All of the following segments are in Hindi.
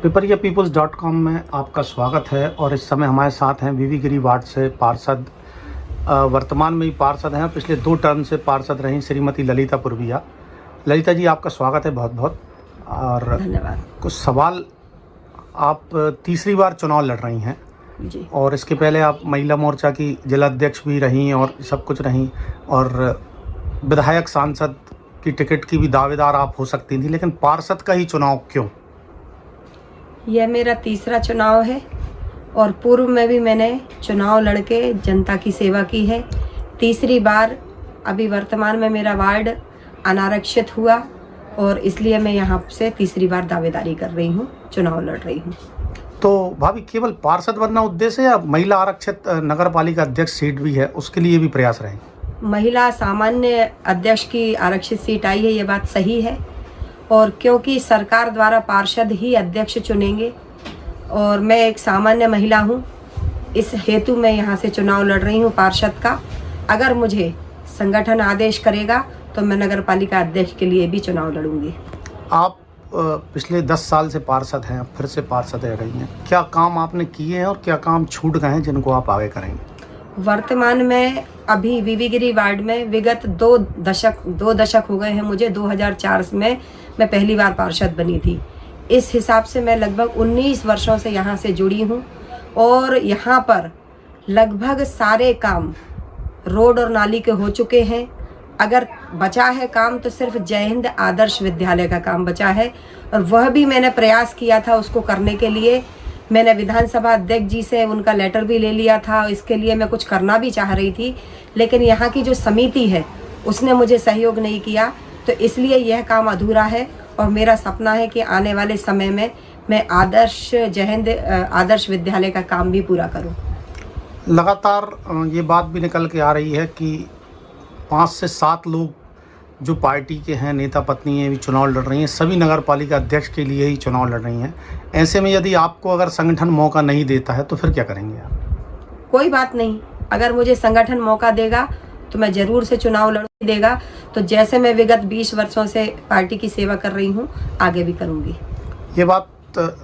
पिपरिया पीपल्स.com में आपका स्वागत है। और इस समय हमारे साथ हैं बीबीगिरी वार्ड से पार्षद, वर्तमान में ही पार्षद हैं, पिछले 2 टर्म से पार्षद रहीं श्रीमती ललिता पूर्विया। ललिता जी, आपका स्वागत है बहुत बहुत। और धन्यवाद। कुछ सवाल, आप तीसरी बार चुनाव लड़ रही हैं जी। और इसके पहले आप महिला मोर्चा की जिलाध्यक्ष भी रहीं और सब कुछ रहीं, और विधायक सांसद की टिकट की भी दावेदार आप हो सकती थी, लेकिन पार्षद का ही चुनाव क्यों? यह मेरा तीसरा चुनाव है और पूर्व में भी मैंने चुनाव लड़के जनता की सेवा की है। तीसरी बार अभी वर्तमान में मेरा वार्ड अनारक्षित हुआ और इसलिए मैं यहाँ से तीसरी बार दावेदारी कर रही हूँ, चुनाव लड़ रही हूँ। तो भाभी, केवल पार्षद बनना उद्देश्य है या महिला आरक्षित नगर पालिका अध्यक्ष सीट भी है, उसके लिए भी प्रयास रहेंगे? महिला सामान्य अध्यक्ष की आरक्षित सीट आई है, ये बात सही है। और क्योंकि सरकार द्वारा पार्षद ही अध्यक्ष चुनेंगे और मैं एक सामान्य महिला हूँ, इस हेतु मैं यहाँ से चुनाव लड़ रही हूँ पार्षद का। अगर मुझे संगठन आदेश करेगा तो मैं नगर पालिका अध्यक्ष के लिए भी चुनाव लड़ूंगी। आप पिछले 10 साल से पार्षद हैं, अब फिर से पार्षद रह रही हैं। क्या काम आपने किए हैं और क्या काम छूट गए हैं जिनको आप आगे करेंगे? वर्तमान में अभी बीबीगिरी वार्ड में विगत 2 दशक हो गए हैं मुझे। 2004 में मैं पहली बार पार्षद बनी थी। इस हिसाब से मैं लगभग 19 वर्षों से यहाँ से जुड़ी हूँ और यहाँ पर लगभग सारे काम रोड और नाली के हो चुके हैं। अगर बचा है काम तो सिर्फ जय हिंद आदर्श विद्यालय का काम बचा है और वह भी मैंने प्रयास किया था उसको करने के लिए। मैंने विधानसभा अध्यक्ष जी से उनका लेटर भी ले लिया था। इसके लिए मैं कुछ करना भी चाह रही थी, लेकिन यहाँ की जो समिति है उसने मुझे सहयोग नहीं किया, तो इसलिए यह काम अधूरा है। और मेरा सपना है कि आने वाले समय में मैं आदर्श जय हिंद आदर्श विद्यालय का काम भी पूरा करूं। लगातार ये बात भी निकल के आ रही है कि 5 से 7 लोग जो पार्टी के हैं, नेता पत्नी हैं, भी चुनाव लड़ रही हैं, सभी नगर पालिका अध्यक्ष के लिए ही चुनाव लड़ रही हैं। ऐसे में यदि आपको अगर संगठन मौका नहीं देता है तो फिर क्या करेंगे आप? कोई बात नहीं, अगर मुझे संगठन मौका देगा तो मैं जरूर से चुनाव लड़ूंगी। देगा तो जैसे मैं विगत 20 वर्षों से पार्टी की सेवा कर रही हूँ आगे भी करूँगी। ये बात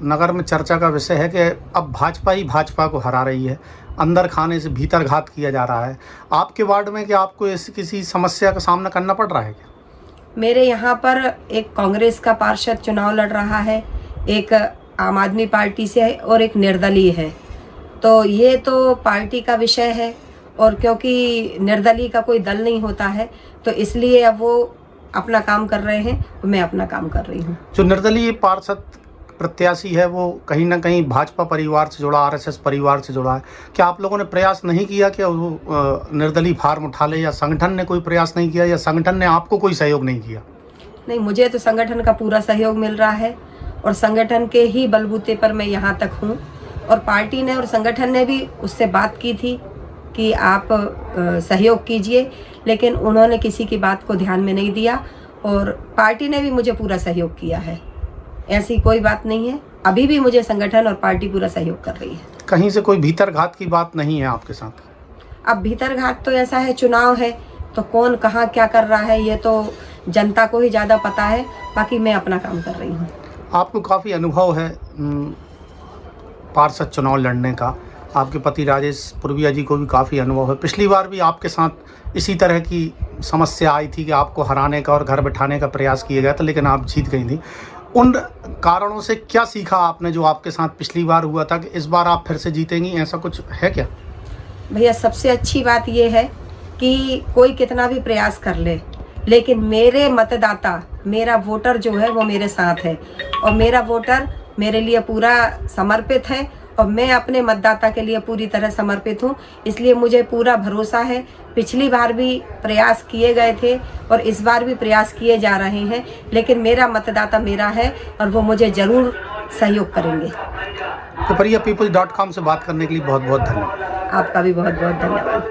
नगर में चर्चा का विषय है कि अब भाजपा ही भाजपा को हरा रही है, अंदर खाने से भीतर घात किया जा रहा है। आपके वार्ड में क्या आपको ऐसी किसी समस्या का सामना करना पड़ रहा है क्या? मेरे यहाँ पर एक कांग्रेस का पार्षद चुनाव लड़ रहा है, एक आम आदमी पार्टी से है और एक निर्दलीय है। तो ये तो पार्टी का विषय है और क्योंकि निर्दलीय का कोई दल नहीं होता है तो इसलिए अब वो अपना काम कर रहे हैं, मैं अपना काम कर रही हूँ। जो निर्दलीय पार्षद प्रत्याशी है वो कहीं ना कहीं भाजपा परिवार से जुड़ा, आरएसएस परिवार से जुड़ा है। क्या आप लोगों ने प्रयास नहीं किया कि वो निर्दलीय फार्म उठा ले, या संगठन ने कोई प्रयास नहीं किया, या संगठन ने आपको कोई सहयोग नहीं किया? नहीं, मुझे तो संगठन का पूरा सहयोग मिल रहा है और संगठन के ही बलबूते पर मैं यहाँ तक हूँ। और पार्टी ने और संगठन ने भी उससे बात की थी कि आप सहयोग कीजिए, लेकिन उन्होंने किसी की बात को ध्यान में नहीं दिया और पार्टी ने भी मुझे पूरा सहयोग किया है। ऐसी कोई बात नहीं है, अभी भी मुझे संगठन और पार्टी पूरा सहयोग कर रही है। कहीं से कोई भीतरघात की बात नहीं है आपके साथ? अब भीतरघात तो ऐसा है, चुनाव है तो कौन कहाँ क्या कर रहा है ये तो जनता को ही ज़्यादा पता है, बाकी मैं अपना काम कर रही हूँ। आपको काफ़ी अनुभव है पार्षद चुनाव लड़ने का, आपके पति राजेश पूर्विया जी को भी काफ़ी अनुभव है। पिछली बार भी आपके साथ इसी तरह की समस्या आई थी कि आपको हराने का और घर बैठाने का प्रयास किया गया था, लेकिन आप जीत गई थी। उन कारणों से क्या सीखा आपने जो आपके साथ पिछली बार हुआ था कि इस बार आप फिर से जीतेंगी, ऐसा कुछ है क्या? भैया, सबसे अच्छी बात यह है कि कोई कितना भी प्रयास कर ले, लेकिन मेरे मतदाता, मेरा वोटर जो है वो मेरे साथ है और मेरा वोटर मेरे लिए पूरा समर्पित है और मैं अपने मतदाता के लिए पूरी तरह समर्पित हूँ। इसलिए मुझे पूरा भरोसा है। पिछली बार भी प्रयास किए गए थे और इस बार भी प्रयास किए जा रहे हैं, लेकिन मेरा मतदाता मेरा है और वो मुझे ज़रूर सहयोग करेंगे। पिपरिया पीपल्स.com से बात करने के लिए बहुत बहुत धन्यवाद। आपका भी बहुत बहुत धन्यवाद।